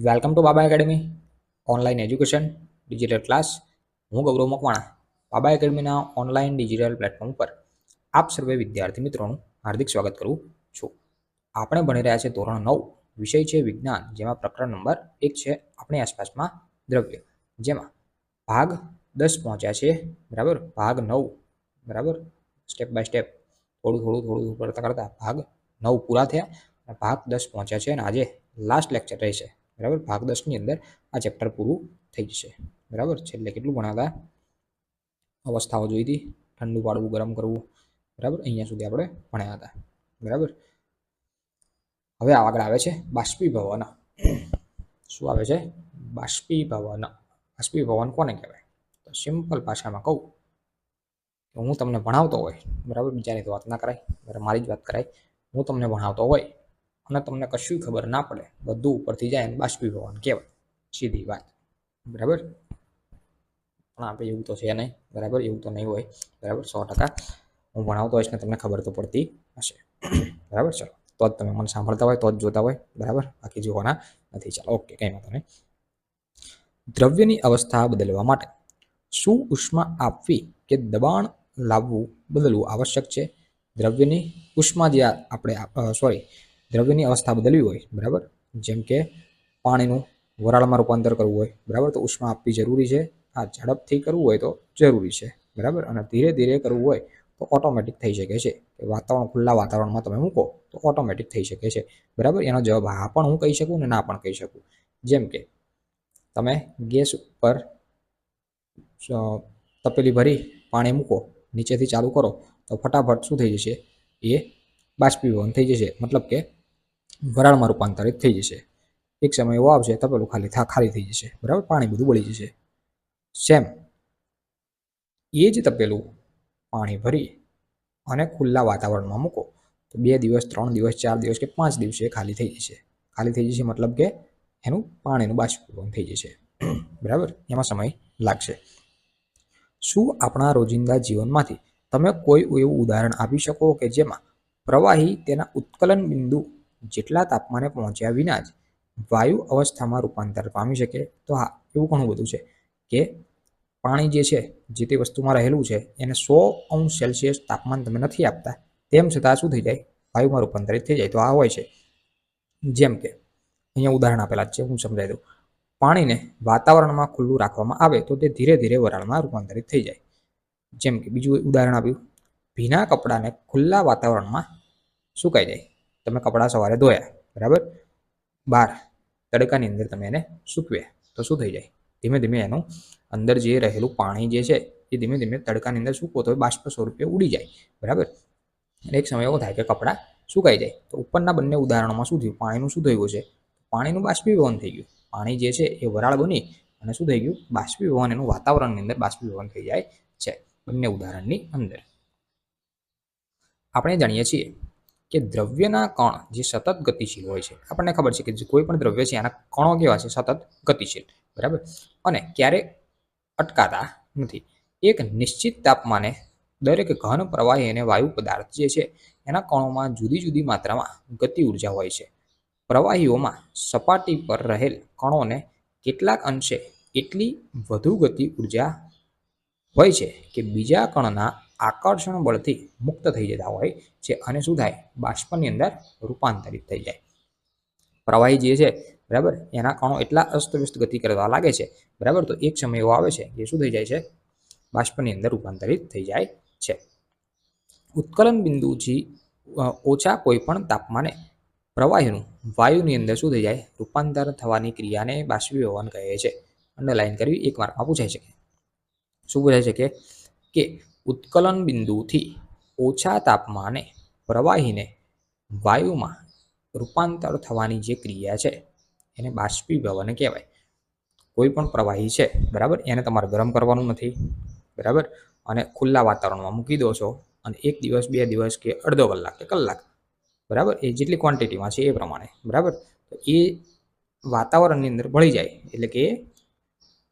Welcome to Baba academy online education digital class. હું ગૌરવ મકવાણા બાબા એકેડમીના online digital platform પર આપ સર્વે વિદ્યાર્થી મિત્રોનું હાર્દિક સ્વાગત કરું છું. આપણે ભણી રહ્યા છે ધોરણ 9, વિષય છે વિજ્ઞાન, જેમાં પ્રકરણ નંબર 1 છે આપણી આસપાસમાં દ્રવ્ય, જેમાં ભાગ 10 પહોંચ્યા છે. બરાબર, ભાગ 9 બરાબર, સ્ટેપ બાય સ્ટેપ થોડું કરતા કરતા ભાગ 9 પૂરા થયા અને ભાગ 10 પહોંચ્યા છે અને આજે લાસ્ટ લેક્ચર રહેશે. બરાબર, ભાગ 10 ની અંદર આ ચેપ્ટર પૂરું થઈ જશે. બરાબર, છેલ્લે કેટલું ભણાતા અવસ્થાઓ જોઈ હતી, ઠંડુ પાડવું, ગરમ કરવું. બરાબર, અહીંયા સુધી આપણે ભણ્યા હતા. બરાબર, હવે આગળ આવે છે બાષ્પીભવન. શું આવે છે? બાષ્પીભવન. બાષ્પીભવન કોને કહેવાય? તો સિમ્પલ ભાષામાં કહું તો હું તમને ભણાવતો હોય, બરાબર, બીજાની તો વાત ના કરાય, બરાબર, મારી જ વાત કરાય. હું તમને ભણાવતો હોય અને તમને કશું ખબર ના પડે, બધું ઉપરથી જાય, બાષ્પીભવન કહેવાય, સીધી વાત. બરાબર, પણ આપણે એવું તો છે નહીં. બરાબર, એવું તો નહીં હોય. બરાબર, 100% હું ભણાવતો હોઈશ ને તમને ખબર તો પડતી હશે. બરાબર, ચલો, તો જ તમે મને સાંભળતા હોય, તો જ જોતા હોય. બરાબર, બાકી જોવાના નથી. ચાલો, ઓકે, કંઈ વાંધો નહીં. દ્રવ્યની અવસ્થા બદલવા માટે શું ઉષ્મા આપવી કે દબાણ લાવવું, બદલવું આવશ્યક છે? દ્રવ્યની ઉષ્મા જે દ્રવ્યની અવસ્થા બદલવી હોય, બરાબર, જેમ કે પાણીનું વરાળમાં રૂપાંતર કરવું હોય, બરાબર, તો ઉષ્મા આપવી જરૂરી છે. આ ઝડપથી કરવું હોય તો જરૂરી છે. બરાબર, અને ધીરે ધીરે કરવું હોય તો ઓટોમેટિક થઈ શકે છે. વાતાવરણ ખુલ્લા વાતાવરણમાં તમે મૂકો તો ઓટોમેટિક થઈ શકે છે. બરાબર, એનો જવાબ હા પણ હું કહી શકું ને ના પણ કહી શકું. જેમ કે તમે ગેસ ઉપર તપેલી ભરી પાણી મૂકો, નીચેથી ચાલુ કરો તો ફટાફટ શું થઈ જશે? એ બાષ્પીભવન થઈ જશે, મતલબ કે વરાળમાં રૂપાંતરિત થઈ જશે. એક સમય એવો આવશે તપેલું ખાલી થઈ જશે. બરાબર, પાણી બધું બળી જશે. સેમ એ જ તપેલું પાણી ભરી અને ખુલ્લા વાતાવરણમાં મૂકો તો 2 દિવસ, 3 દિવસ, 4 દિવસ કે 5 દિવસે ખાલી થઈ જશે. ખાલી થઈ જશે મતલબ કે એનું પાણીનું બાષ્પીભવન થઈ જશે. બરાબર, એમાં સમય લાગશે. શું આપણા રોજિંદા જીવનમાંથી તમે કોઈ એવું ઉદાહરણ આપી શકો કે જેમાં પ્રવાહી તેના ઉત્કલન બિંદુ જેટલા તાપમાને પહોંચ્યા વિના જ વાયુ અવસ્થામાં રૂપાંતર પામી શકે? તો હા, એવું ઘણું બધું છે કે પાણી જે છે, જે તે વસ્તુમાં રહેલું છે, એને 100°C તાપમાન તમે નથી આપતા, તેમ છતાં શું થઈ જાય? વાયુમાં રૂપાંતરિત થઈ જાય. તો આ હોય છે, જેમ કે અહીંયા ઉદાહરણ આપેલા છે, હું સમજાવી દઉં. પાણીને વાતાવરણમાં ખુલ્લું રાખવામાં આવે તો તે ધીરે ધીરે વરાળમાં રૂપાંતરિત થઈ જાય. જેમ કે બીજું ઉદાહરણ આપ્યું, ભીના કપડાને ખુલ્લા વાતાવરણમાં સુકાઈ જાય. તમે કપડાં સવારે ધોયા, બરાબર, બહાર તડકાની અંદર તમે એને સૂકવ્યા તો શું થઈ જાય? ધીમે ધીમે એનું અંદર જે રહેલું પાણી જે છે એ ધીમે ધીમે તડકાની અંદર સૂકવો તો બાષ્પ સ્વરૂપે ઉડી જાય. બરાબર, એક સમય એવો થાય કે કપડાં સુકાઈ જાય. તો ઉપરના બંને ઉદાહરણોમાં શું થયું? પાણીનું શું થયું છે? પાણીનું બાષ્પીભવન થઈ ગયું. પાણી જે છે એ વરાળ બની અને શું થઈ ગયું? બાષ્પીભવન એનું વાતાવરણની અંદર બાષ્પીભવન થઈ જાય છે. બંને ઉદાહરણની અંદર આપણે જાણીએ છીએ કે દ્રવ્યના કણ જે સતત ગતિશીલ હોય છે. આપણને ખબર છે કે જે કોઈ પણ દ્રવ્ય છે એના કણો કેવા છે? સતત ગતિશીલ. બરાબર, અને ક્યારેક અટકાતા નથી. એક નિશ્ચિત તાપમાને દરેક ઘન પ્રવાહી અને વાયુ પદાર્થ જે છે એના કણોમાં જુદી જુદી માત્રામાં ગતિ ઉર્જા હોય છે. પ્રવાહીઓમાં સપાટી પર રહેલ કણોને કેટલાક અંશે એટલી વધુ ગતિ ઉર્જા હોય છે કે બીજા કણના આકર્ષણ બળથી મુક્ત થઈ જતા હોય છે અને શું થાય? બાષ્પની અંદર રૂપાંતરિત થઈ જાય. પ્રવાહી જે છે, બરાબર, એના કણો એટલા અસ્તવ્યસ્ત ગતિ કરવા લાગે છે, બરાબર, તો એક સમય એવો આવે છે કે શું થઈ જાય છે? બાષ્પની અંદર રૂપાંતરિત થઈ જાય છે. ઉત્કલન બિંદુથી ઓછા કોઈ પણ તાપમાને પ્રવાહીનું વાયુની અંદર શું થઈ જાય? રૂપાંતર થવાની ક્રિયાને બાષ્પીભવન કહે છે. અંડરલાઈન કરવી, એક માર્કમાં પૂછાઈ શકે. શું પૂછાઈ શકે? કે ઉત્કલન બિંદુથી ઓછા તાપમાને પ્રવાહીને વાયુમાં રૂપાંતર થવાની જે ક્રિયા છે એને બાષ્પીભવન કહેવાય. કોઈ પણ પ્રવાહી છે, બરાબર, એને તમારે ગરમ કરવાનું નથી, બરાબર, અને ખુલ્લા વાતાવરણમાં મૂકી દો છો અને 1 દિવસ, 2 દિવસ કે અડધો કલાક કે કલાક, બરાબર, એ જેટલી ક્વોન્ટિટીમાં છે એ પ્રમાણે, બરાબર, તો એ વાતાવરણની અંદર ભળી જાય એટલે કે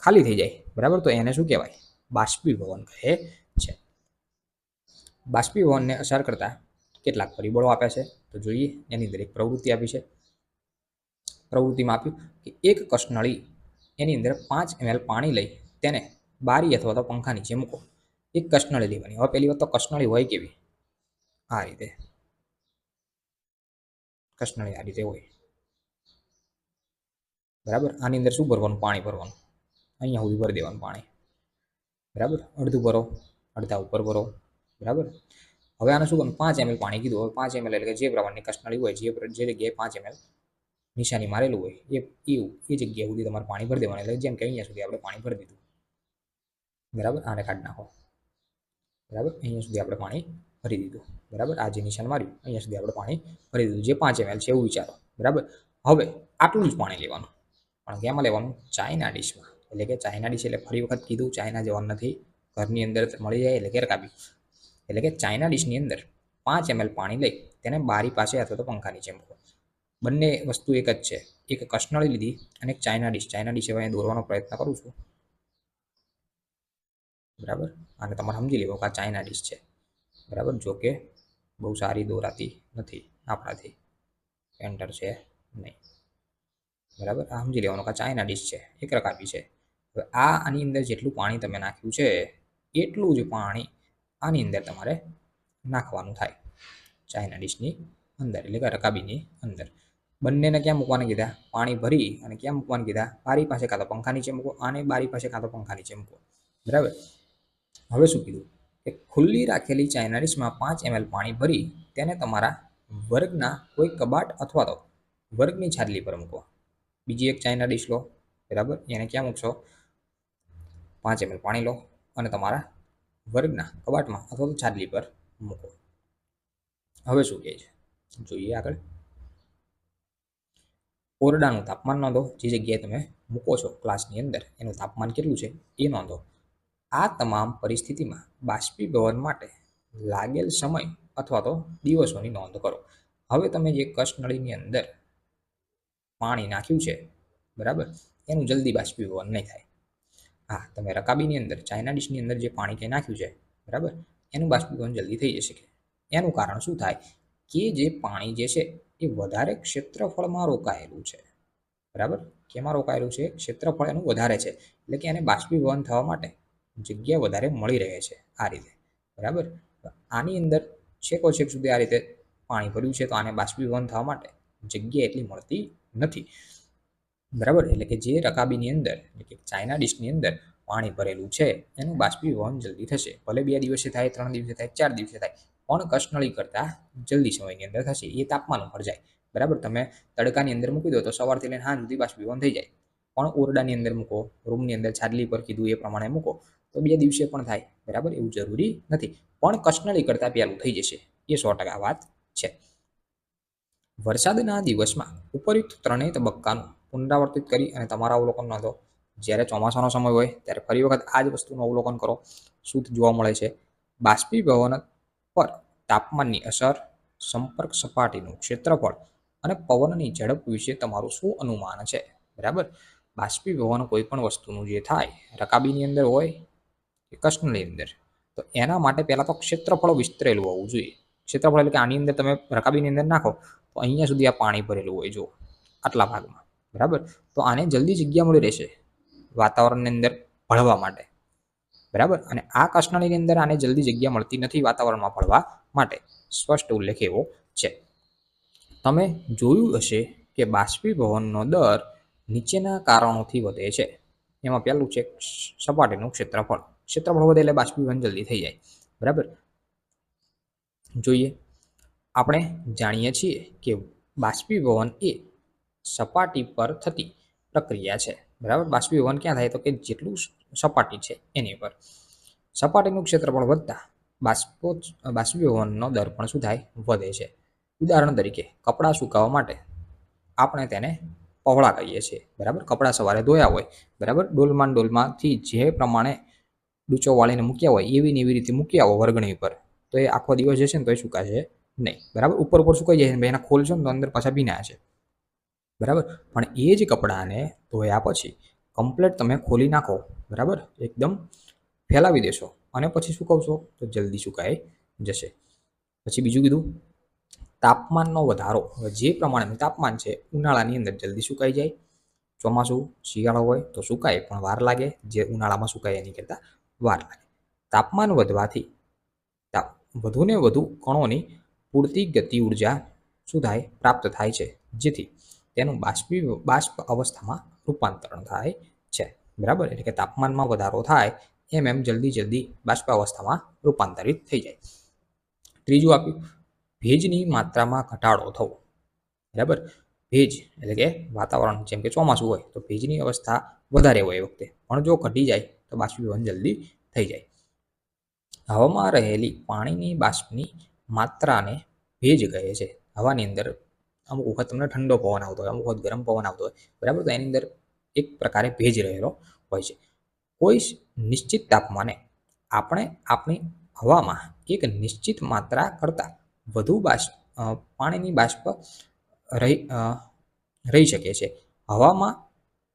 ખાલી થઈ જાય. બરાબર, તો એને શું કહેવાય? બાષ્પીભવન કહે છે. બાષ્પીભવનને અસર કરતા કેટલાક પરિબળો આપ્યા છે તો જોઈએ. એની અંદર એક પ્રવૃત્તિ આપી છે. પ્રવૃત્તિમાં આપ્યું કે એક કસનળી એની અંદર 5 ml પાણી લઈ તેને બારી અથવા તો પંખા નીચે મૂકો. એક કસનળી લેવાની. હવે પહેલી વાત તો કસનળી હોય કેવી? આ રીતે કસનળી આ રીતે હોય, બરાબર. આની અંદર શું ભરવાનું? પાણી ભરવાનું. અહીંયા સુધી ભરી દેવાનું પાણી, બરાબર. અડધું ભરો, અડધા ઉપર ભરો, બરાબર. હવે આને શું કરવાનું? 5 ml પાણી કીધું. હવે 5 ml એટલે કે જે પ્રમાણની કસનળી હોય, જે જગ્યાએ 5 ml નિશાની મારેલું હોય એ જગ્યા સુધી તમારે પાણી ભરી દેવાનું. એટલે જેમ કે અહીંયા સુધી આપણે પાણી ભરી દીધું, બરાબર. આને કાઢી નાખો, બરાબર. અહીંયા સુધી આપણે પાણી ભરી દીધું, બરાબર. આ જે નિશાન માર્યું અહીંયા સુધી આપણે પાણી ભરી દીધું, જે 5 ml છે એવું વિચારો, બરાબર. હવે આટલું જ પાણી લેવાનું, પણ કેમાં લેવાનું? ચાઇના ડીશમાં. એટલે કે ચાઇના ડીશ એટલે ફરી વખત કીધું, ચાઇના જવાનું નથી, ઘરની અંદર મળી જાય એટલે કે રકાબી. એટલે કે ચાઇના ડીશની અંદર 5 ml પાણી લઈ તેને બારી પાસે અથવા તો પંખા નીચે મૂકો. બંને વસ્તુ એક જ છે. એક કસનળી લીધી અને એક ચાઇના ડીશ. ચાઇના ડીશ હવે દોરવાનો પ્રયત્ન કરું છું, બરાબર. આને તમારે સમજી લેવું કે આ ચાઇના ડીશ છે, બરાબર. જો કે બહુ સારી દોરાતી નથી આપણાથી, એન્ટર છે નહીં, બરાબર. આ સમજી લેવાનું કે ચાઇના ડીશ છે, એક રકાબી છે. હવે આની અંદર જેટલું પાણી તમે નાખ્યું છે એટલું જ પાણી આની અંદર તમારે નાખવાનું થાય, ચાઇના ડીશની અંદર, એટલે કે રકાબીની અંદર. બંનેને ક્યાં મૂકવાના કીધા? પાણી ભરી અને ક્યાં મૂકવાના કીધા? બારી પાસે કાં તો પંખા નીચે મૂકો, આને બારી પાસે કાં તો પંખા નીચે મૂકો, બરાબર. હવે શું કીધું? કે ખુલ્લી રાખેલી ચાઇના ડીશમાં 5 ml પાણી ભરી તેને તમારા વર્ગના કોઈ કબાટ અથવા તો વર્ગની છાજલી પર મૂકો. બીજી એક ચાઇના ડીશ લો, બરાબર. એને ક્યાં મૂકશો? 5 ml પાણી લો અને તમારા વર્ગના કબાટમાં અથવા તો છાજલી પર મૂકો. હવે શું કહે છે જોઈએ આગળ. ઓરડાનું તાપમાન નોંધો. જે જગ્યાએ તમે મૂકો છો ક્લાસની અંદર એનું તાપમાન કેટલું છે એ નોંધો. આ તમામ પરિસ્થિતિમાં બાષ્પીભવન માટે લાગેલ સમય અથવા તો દિવસોની નોંધ કરો. હવે તમે જે કસનળીની અંદર પાણી નાખ્યું છે, બરાબર, એનું જલ્દી બાષ્પીભવન નહીં થાય. હા, તમે રકાબીની અંદર ચાઇના ડીશની અંદર જે પાણી કંઈ નાખ્યું છે, બરાબર, એનું બાષ્પીભવન જલ્દી થઈ જશે. એનું કારણ શું થાય? કે જે પાણી જે છે એ વધારે ક્ષેત્રફળમાં રોકાયેલું છે, બરાબર. કેમાં રોકાયેલું છે? ક્ષેત્રફળ એનું વધારે છે, એટલે કે એને બાષ્પીભવન થવા માટે જગ્યા વધારે મળી રહે છે આ રીતે, બરાબર. આની અંદર છેકો છેક સુધી આ રીતે પાણી ભર્યું છે, તો આને બાષ્પીભવન થવા માટે જગ્યા એટલી મળતી નથી, બરાબર. એટલે કે જે રકાબીની અંદર, એટલે કે ચાઇના ડીશની અંદર પાણી ભરેલું છે એનું બાષ્પીભવન જલ્દી થશે. ભલે 2 દિવસે થાય, 3 દિવસે થાય, 4 દિવસે થાય, પણ કસનળી કરતાં જલ્દી સમયની અંદર થશે. એ તાપમાન ઉપર જાય, બરાબર. તમે તડકાની અંદર મૂકી દો તો સવારથી લઈને સાંજ સુધી બાષ્પીભવન થઈ જાય, પણ ઓરડાની અંદર મૂકો, રૂમની અંદર છાજલી પર કીધું એ પ્રમાણે મૂકો તો 2 દિવસે પણ થાય, બરાબર. એવું જરૂરી નથી, પણ કસનળી કરતાં પહેલું થઈ જશે, એ 100% વાત છે. વરસાદના દિવસમાં ઉપયુક્ત ત્રણેય તબક્કાનું પુનરાવર્તિત કરી અને તમારા અવલોકન નોંધો. જ્યારે ચોમાસાનો સમય હોય ત્યારે ફરી વખત આ જ વસ્તુનું અવલોકન કરો. શું જોવા મળે છે? બાષ્પીભવન પર તાપમાનની અસર, સંપર્ક સપાટીનું ક્ષેત્રફળ અને પવનની ઝડપ વિશે તમારું શું અનુમાન છે, બરાબર. બાષ્પીભવન કોઈ પણ વસ્તુનું જે થાય, રકાબીની અંદર હોય કે કસનળીની અંદર, તો એના માટે પહેલાં તો ક્ષેત્રફળ વિસ્તરેલું હોવું જોઈએ. ક્ષેત્રફળ એટલે કે આની અંદર તમે રકાબીની અંદર નાખો તો અહીંયા સુધી આ પાણી ભરેલું હોય, જો આટલા ભાગમાં, બરાબર. તો આને જલ્દી જગ્યા મળી રહેશે વાતાવરણની અંદર ભળવા માટે, બરાબર. અને આ કસનળીની અંદર આને જલ્દી જગ્યા મળતી નથી વાતાવરણમાં ભળવા માટે. સ્પષ્ટ ઉલ્લેખ એવો છે. તમે જોયું હશે કે બાષ્પીભવનનો દર નીચેના કારણોથી વધે છે. એમાં પહેલું છે સપાટીનું ક્ષેત્રફળ. ક્ષેત્રફળ વધે એટલે બાષ્પીભવન જલ્દી થઈ જાય, બરાબર. જોઈએ, આપણે જાણીએ છીએ કે બાષ્પીભવન એ સપાટી પર થતી પ્રક્રિયા છે, બરાબર. બાષ્પીભવન ક્યાં થાય? તો કે જેટલું સપાટી છે એની પર. સપાટીનું ક્ષેત્રફળ વધતા બાષ્પીભવનનો દર પણ શું થાય? વધે છે. ઉદાહરણ તરીકે કપડાં સુકાવવા માટે આપણે તેને પહોળા કહીએ છીએ, બરાબર. કપડાં સવારે ધોયા હોય, બરાબર, ડોલમાંથી જે પ્રમાણે ડૂચો વાળીને મૂક્યા હોય એવી ને એવી રીતે મૂક્યા હોય વર્ગણી પર, તો એ આખો દિવસ જશે ને તો એ સુકાશે નહીં, બરાબર. ઉપર સુકાઈ જાય ને એના ખોલશો ને તો અંદર પાછા ભીના છે, બરાબર. પણ એ જ કપડાને ધોયા પછી કમ્પ્લેટ તમે ખોલી નાખો, બરાબર, એકદમ ફેલાવી દેશો અને પછી સુકવશો તો જલ્દી સુકાઈ જશે. પછી બીજું કીધું તાપમાનનો વધારો, હવે જે પ્રમાણેનું તાપમાન છે ઉનાળાની અંદર જલ્દી સુકાઈ જાય, ચોમાસું શિયાળો હોય તો સુકાય પણ વાર લાગે, જે ઉનાળામાં સુકાય એની કરતાં વાર લાગે. તાપમાન વધવાથી વધુને વધુ કણોની પૂરતી ગતિ ઉર્જા શું થાય પ્રાપ્ત થાય છે, જેથી તેનું બાષ્પ અવસ્થામાં રૂપાંતરણ થાય છે. બરાબર, એટલે કે તાપમાનમાં વધારો થાય એમ જલ્દી બાષ્પ અવસ્થામાં રૂપાંતરિત થઈ જાય. ત્રીજું આપ્યું ભેજની માત્રામાં ઘટાડો થવો. બરાબર, ભેજ એટલે કે વાતાવરણ જેમ કે ચોમાસું હોય તો ભેજની અવસ્થા વધારે હોય એ વખતે, પણ જો ઘટી જાય તો બાષ્પીભવન જલ્દી થઈ જાય. હવામાં રહેલી પાણીની બાષ્પની માત્રાને ભેજ કહે છે. હવાની અંદર અમુક વખત તમને ઠંડો પવન આવતો હોય, અમુક વખત ગરમ પવન આવતો હોય, બરાબર, તો એની અંદર એક પ્રકારે ભેજ રહેલો હોય છે. કોઈ નિશ્ચિત તાપમાને આપણે આપણી હવામાં એક નિશ્ચિત માત્રા કરતાં વધુ પાણીની બાષ્પ રહી શકે છે.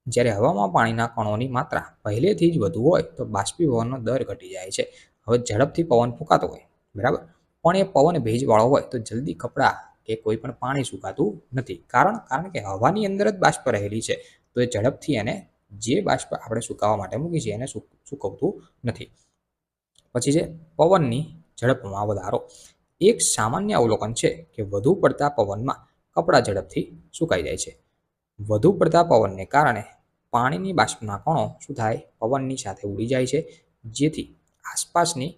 જ્યારે હવામાં પાણીના કણોની માત્રા પહેલેથી જ વધુ હોય તો બાષ્પીભવનનો દર ઘટી જાય છે. હવે ઝડપથી પવન ફૂંકાતો હોય, બરાબર, પણ એ પવન ભેજવાળો હોય તો જલ્દી કપડાં કે કોઈ પણ પાણી સુકાતું નથી. કારણ કે હવાની અંદર જ બાષ્પ રહેલી છે, તો એ ઝડપથી એને જે બાષ્પ આપણે સુકાવવા માટે મૂકી છે એને સૂકવતું નથી. પછી છે પવનની ઝડપમાં વધારો. એક સામાન્ય અવલોકન છે કે વધુ પડતા પવનમાં કપડાં ઝડપથી સુકાઈ જાય છે. વધુ પડતા પવનને કારણે પાણીની બાષ્પના કણો શું થાય પવનની સાથે ઉડી જાય છે, જેથી આસપાસની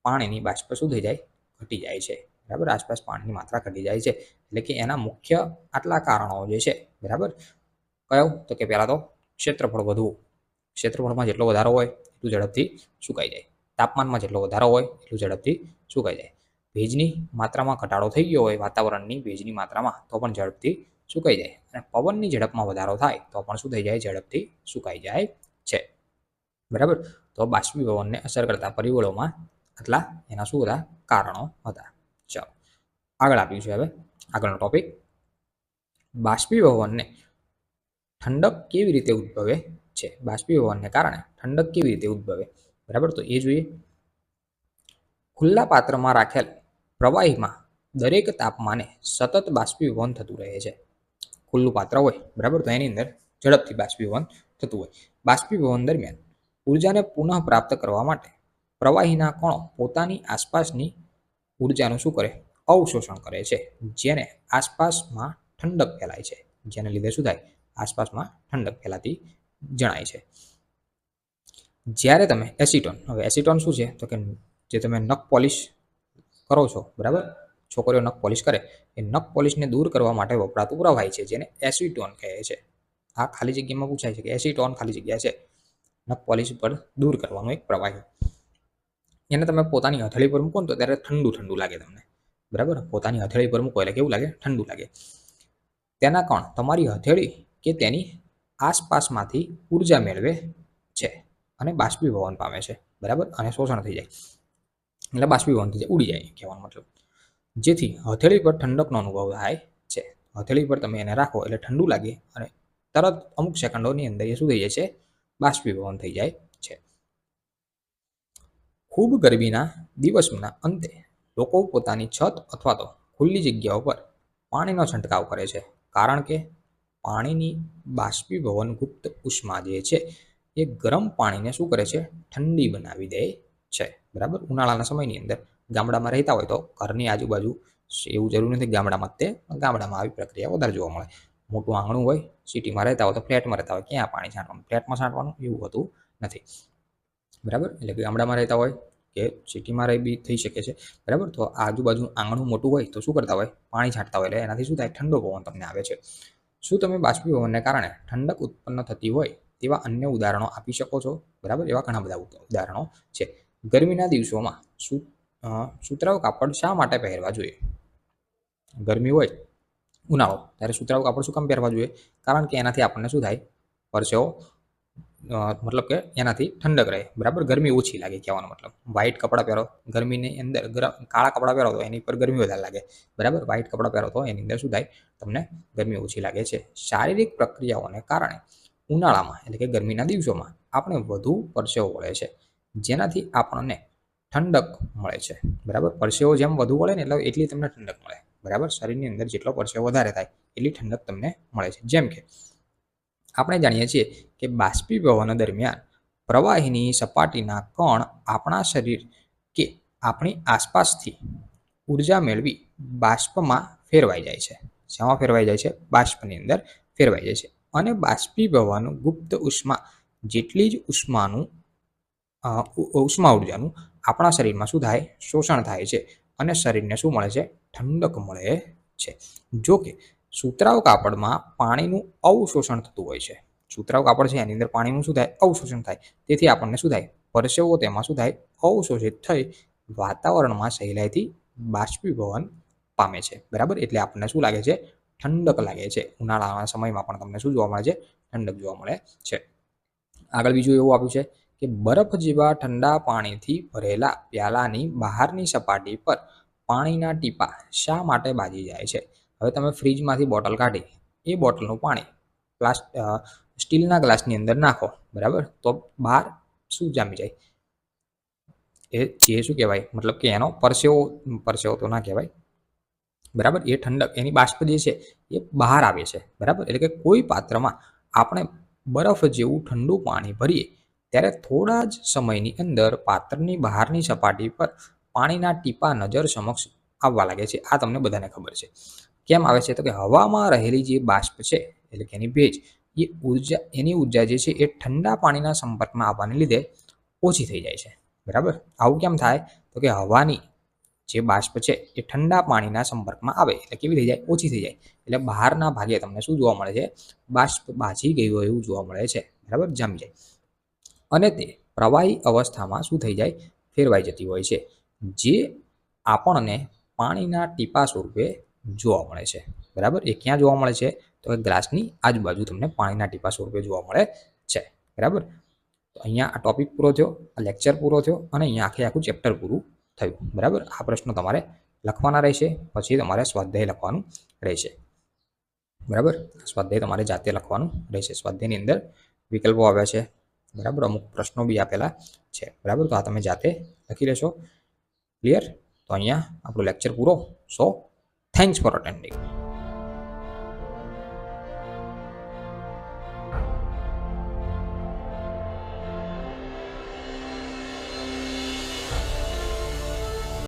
પાણીની બાષ્પ શું થઈ જાય ઘટી જાય છે. બરાબર, આસપાસ પાણીની માત્રા ઘટી જાય છે. એટલે કે એના મુખ્ય આટલા કારણો જે છે, બરાબર, કયો તો કે પહેલા તો ક્ષેત્રફળ વધવું. ક્ષેત્રફળમાં જેટલો વધારો હોય એટલું ઝડપથી સુકાઈ જાય. તાપમાનમાં જેટલો વધારો હોય એટલું ઝડપથી સુકાઈ જાય. ભેજની માત્રામાં ઘટાડો થઈ ગયો હોય વાતાવરણની ભેજની માત્રામાં તો પણ ઝડપથી સુકાઈ જાય. અને પવનની ઝડપમાં વધારો થાય તો પણ શું થઈ જાય ઝડપથી સુકાઈ જાય છે. બરાબર, તો બાષ્પીભવનને અસર કરતા પરિબળોમાં આટલા એના શું હતા કારણો હતા. ચાલો આગળ આપ્યું છે હવે આગળનો ટોપિક, બાષ્પીભવનને ઠંડક કેવી રીતે ઉદ્ભવે છે. બાષ્પીભવનને કારણે ઠંડક કેવી રીતે ઉદ્ભવે, બરાબર, તો એ જોઈએ. ખુલ્લા પાત્રમાં રાખેલ પ્રવાહીમાં દરેક તાપમાને સતત બાષ્પીભવન થતું રહે છે. ખુલ્લું પાત્ર હોય, બરાબર, તો એની અંદર ઝડપથી બાષ્પીભવન થતું હોય. બાષ્પીભવન દરમિયાન ઉર્જાને પુનઃ પ્રાપ્ત કરવા માટે પ્રવાહીના કણો પોતાની આસપાસની ઉર્જાનું શું કરે અવશોષણ કરે છે, જેને આસપાસમાં ઠંડક ફેલાય છે. જેને લીધે શું થાય આસપાસમાં ઠંડક ફેલાતી જણાય છે. જ્યારે તમે એસિટોન, હવે એસિટોન શું છે તો કે જે તમે નખ પોલિશ કરો છો, બરાબર, છોકરીઓ નખ પોલિશ કરે એ નખ પોલિશને દૂર કરવા માટે વપરાતું પ્રવાહી છે, જેને એસિટોન કહે છે. આ ખાલી જગ્યામાં પૂછાય છે કે એસિટોન ખાલી જગ્યા છે નખ પોલિશ પર દૂર કરવાનું એક પ્રવાહી. એને તમે પોતાની હથેળી પર મૂકો ને તો ત્યારે ઠંડુ ઠંડુ લાગે તમને, બરાબર, પોતાની હથેળી પર મૂકો એટલે કેવું લાગે ઠંડુ લાગે. તેના કણ તમારી હથેળી કે તેની આસપાસમાંથી ઉર્જા મેળવે છે અને બાષ્પીભવન પામે છે, બરાબર, અને શોષણ થઈ જાય એટલે બાષ્પીભવન થઈ જાય, ઉડી જાય કહેવાનો મતલબ. જેથી હથેળી પર ઠંડકનો અનુભવ થાય છે. હથેળી પર તમે એને રાખો એટલે ઠંડુ લાગે અને તરત અમુક સેકન્ડોની અંદર એ શું થઈ જાય છે બાષ્પીભવન થઈ જાય છે. ખૂબ ગરમીના દિવસના અંતે લોકો પોતાની છત અથવા તો ખુલ્લી જગ્યાઓ પર પાણીનો છંટકાવ કરે છે, કારણ કે પાણીની બાષ્પીભવન ગુપ્ત ઉષ્મા જે છે એ ગરમ પાણીને શું કરે છે ઠંડી બનાવી દે છે. બરાબર, ઉનાળાના સમયની અંદર ગામડામાં રહેતા હોય તો ઘરની આજુબાજુ એવું જરૂર નથી ગામડામાં આવી પ્રક્રિયા વધારે જોવા મળે. મોટું આંગણું હોય, સિટીમાં રહેતા હોય તો ફ્લેટમાં રહેતા હોય ક્યાં પાણી છાંટવાનું, ફ્લેટમાં છાંટવાનું એવું હોતું નથી. બરાબર, એટલે ગામડામાં રહેતા હોય કે સિટીમાં રહી બી થઈ શકે છે, બરાબર, તો આજુબાજુ આંગણું મોટું હોય તો શું કરતા હોય પાણી છાંટતા હોય એટલે એનાથી શું થાય ઠંડો પવન તમને આવે છે. શું તમે બાષ્પીભવનને કારણે ઠંડક ઉત્પન્ન થતી હોય તેવા અન્ય ઉદાહરણો આપી શકો છો, બરાબર, એવા ઘણા બધા ઉદાહરણો છે. ગરમીના દિવસોમાં સુતરાઉ કાપડ શા માટે પહેરવા જોઈએ. ગરમી હોય ઉનાળો ત્યારે સુતરાઉ કાપડ શું કામ પહેરવા જોઈએ, કારણ કે એનાથી આપણને શું થાય પરસેવો મતલબ કે એનાથી ઠંડક રહે, બરાબર, ગરમી ઓછી લાગે કહેવાનો મતલબ. વ્હાઇટ કપડાં પહેરો ગરમીની અંદર, કાળા કપડાં પહેરો તો એની પર ગરમી વધારે લાગે, બરાબર, વ્હાઇટ કપડાં પહેરો તો એની અંદર શું થાય તમને ગરમી ઓછી લાગે છે. શારીરિક પ્રક્રિયાઓને કારણે ઉનાળામાં એટલે કે ગરમીના દિવસોમાં આપણે વધુ પરસેવો વળે છે, જેનાથી આપણને ઠંડક મળે છે. બરાબર, પરસેવો જેમ વધુ વળે ને એટલે એટલી તમને ઠંડક મળે. બરાબર. શરીરની અંદર જેટલો પરસેવો વધારે થાય એટલી ઠંડક તમને મળે છે. જેમ કે આપણે જાણીએ છીએ કે બાષ્પીભવન દરમિયાન પ્રવાહીની સપાટીના કણ આપણા શરીર કે આપણી આસપાસથી ઉર્જા મેળવી બાષ્પમાં ફેરવાઈ જાય છે. શેમાં ફેરવાઈ જાય છે? બાષ્પની અંદર ફેરવાઈ જાય છે. અને બાષ્પીભવન ગુપ્ત ઉષ્મા જેટલી જ ઉષ્મા ઉર્જાનું આપણા શરીરમાં શું થાય? શોષણ થાય છે અને શરીરને શું મળે છે? ઠંડક મળે છે. જો કે સુતરાઉ કાપડમાં પાણીનું અવશોષણ થતું હોય છે. સુતરાઉ કાપડ છે એની અંદર પાણીનું શું થાય? અવશોષણ થાય. તેથી આપણને શું થાય? પરસેવો તેમાં શું થાય? અવશોષિત થઈ વાતાવરણમાં સહેલાઈથી બાષ્પીભવન પામે છે. બરાબર. એટલે આપણને શું લાગે છે? ઠંડક લાગે છે. ઉનાળાના સમયમાં પણ તમને શું જોવા મળે છે? ઠંડક જોવા મળે છે. આગળ બીજું એવું આપ્યું છે કે બરફ જેવા ઠંડા પાણીથી ભરેલા પ્યાલાની બહારની સપાટી પર પાણીના ટીપા શા માટે બાજી જાય છે? હવે તમે ફ્રીજમાંથી બોટલ કાઢી એ બોટલનું પાણી સ્ટીલના ગ્લાસની અંદર નાખો, બરાબર, તો બહાર શું જામી જાય? એ શું કહેવાય? મતલબ કે એનો પરસેવો તો ના કહેવાય, બરાબર. એ ઠંડક એની બાષ્પ જે છે એ બહાર આવે છે, બરાબર. એટલે કે કોઈ પાત્રમાં આપણે બરફ જેવું ઠંડુ પાણી ભરીએ ત્યારે થોડા જ સમયની અંદર પાત્રની બહારની સપાટી પર પાણીના ટીપા નજર સમક્ષ આવવા લાગે છે. આ તમને બધાને ખબર છે. કેમ આવે છે? તો કે હવામાં રહેલી જે બાષ્પ છે એટલે કે એની ભેજ એની ઉર્જા જે છે એ ઠંડા પાણીના સંપર્કમાં આવવાને લીધે ઓછી થઈ જાય છે, બરાબર. આવું કેમ થાય? તો કે હવાની જે બાષ્પ છે એ ઠંડા પાણીના સંપર્કમાં આવે એટલે કેવી થઈ જાય? ઓછી થઈ જાય. એટલે બહારના ભાગે તમને શું જોવા મળે છે? બાષ્પ બાજી ગયું હોય એવું જોવા મળે છે, બરાબર, જામી જાય. અને તે પ્રવાહી અવસ્થામાં શું થઈ જાય? ફેરવાઈ જતી હોય છે, જે આપણને પાણીના ટીપા સ્વરૂપે જોવા મળે છે, બરાબર. એ ક્યાં જોવા મળે છે? તો કે ગ્લાસની આજુબાજુ તમને પાણીના ટીપા સ્વરૂપે જોવા મળે છે, બરાબર. તો અહીંયા આ ટોપિક પૂરો થયો, આ લેક્ચર પૂરો થયો અને અહીંયા આખું ચેપ્ટર પૂરું થયું, બરાબર. આ પ્રશ્નો તમારે લખવાના રહેશે, પછી તમારે સ્વાધ્યાય લખવાનું રહેશે, બરાબર. સ્વાધ્યાય તમારે જાતે લખવાનું રહેશે. સ્વાધ્યાયની અંદર વિકલ્પો આવ્યા છે, બરાબર. અમુક પ્રશ્નો બી આપેલા છે, બરાબર. તો આ તમે જાતે લખી લેશો. ક્લિયર? તો અહીંયા આપણો લેક્ચર પૂરો. સો થેન્ક્સ ફોર અટેન્ડિંગ.